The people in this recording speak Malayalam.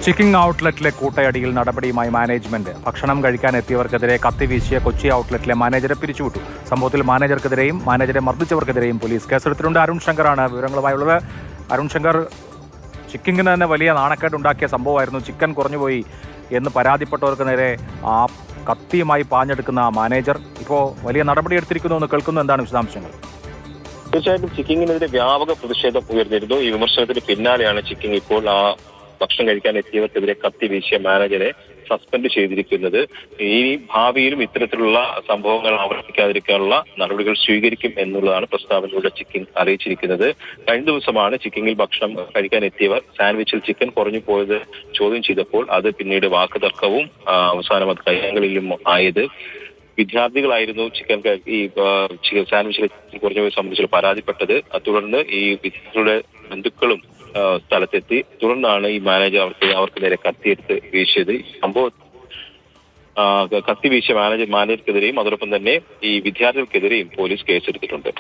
ചിക്കിംഗ് ഔട്ട്ലെറ്റിലെ കൂട്ടയടിയിൽ നടപടിയുമായി മാനേജ്മെന്റ്. ഭക്ഷണം കഴിക്കാൻ എത്തിയവർക്കെതിരെ കത്തിവീശിയ കൊച്ചി ഔട്ട്ലെറ്റിലെ മാനേജരെ പിരിച്ചുവിട്ടു. സംഭവത്തിൽ മാനേജർക്കെതിരെയും മാനേജരെ മർദ്ദിച്ചവർക്കെതിരെയും പോലീസ് കേസെടുത്തിട്ടുണ്ട്. അരുൺ ശങ്കറാണ് വിവരങ്ങളുമായുള്ളത്. അരുൺ ശങ്കർ, ചിക്കിങ്ങിന് തന്നെ വലിയ നാണക്കേടുണ്ടാക്കിയ സംഭവമായിരുന്നു. ചിക്കൻ കുറഞ്ഞുപോയി എന്ന് പരാതിപ്പെട്ടവർക്ക് നേരെ ആ കത്തിയുമായി പാഞ്ഞെടുക്കുന്ന മാനേജർ ഇപ്പോൾ വലിയ നടപടിയെടുത്തിരിക്കുന്നു എന്ന് കേൾക്കുന്നു. എന്താണ് വിശദാംശങ്ങൾ? തീർച്ചയായിട്ടും ചിക്കിങ്ങിനെതിരെ വ്യാപക പ്രതിഷേധം ഉയർന്നിരുന്നു. ഈ വിമർശനത്തിന് പിന്നാലെയാണ് ചിക്കിങ് ഇപ്പോൾ ആ ഭക്ഷണം കഴിക്കാൻ എത്തിയവർക്കെതിരെ കത്തി വീശിയ മാനേജരെ സസ്പെൻഡ് ചെയ്തിരിക്കുന്നത്. ഈ ഭാവിയിലും ഇത്തരത്തിലുള്ള സംഭവങ്ങൾ ആവർത്തിക്കാതിരിക്കാനുള്ള നടപടികൾ സ്വീകരിക്കും എന്നുള്ളതാണ് പ്രസ്താവനയിലൂടെ ചിക്കിങ് അറിയിച്ചിരിക്കുന്നത്. കഴിഞ്ഞ ദിവസമാണ് ചിക്കിങ്ങിൽ ഭക്ഷണം കഴിക്കാൻ എത്തിയവർ സാൻഡ്വിച്ചിൽ ചിക്കൻ കുറഞ്ഞു പോയത് ചോദ്യം ചെയ്തപ്പോൾ അത് പിന്നീട് വാക്കുതർക്കവും അവസാനം അത് കയ്യാങ്കളിയിലും ആയത്. വിദ്യാർത്ഥികളായിരുന്നു ചിക്കൻ സാൻഡ്വിച്ചിൽ കുറഞ്ഞ സംബന്ധിച്ച് പരാതിപ്പെട്ടത്. തുടർന്ന് ഈ വിദ്യാർത്ഥികളുടെ ബന്ധുക്കളും സ്ഥലത്തെത്തി. തുടർന്നാണ് ഈ മാനേജർ അവർക്ക് നേരെ കത്തിയെടുത്ത് വീശിയത്. സംഭവം കത്തി വീശിയ മാനേജർക്കെതിരെയും അതോടൊപ്പം തന്നെ ഈ വിദ്യാർത്ഥികൾക്കെതിരെയും പോലീസ് കേസെടുത്തിട്ടുണ്ട്.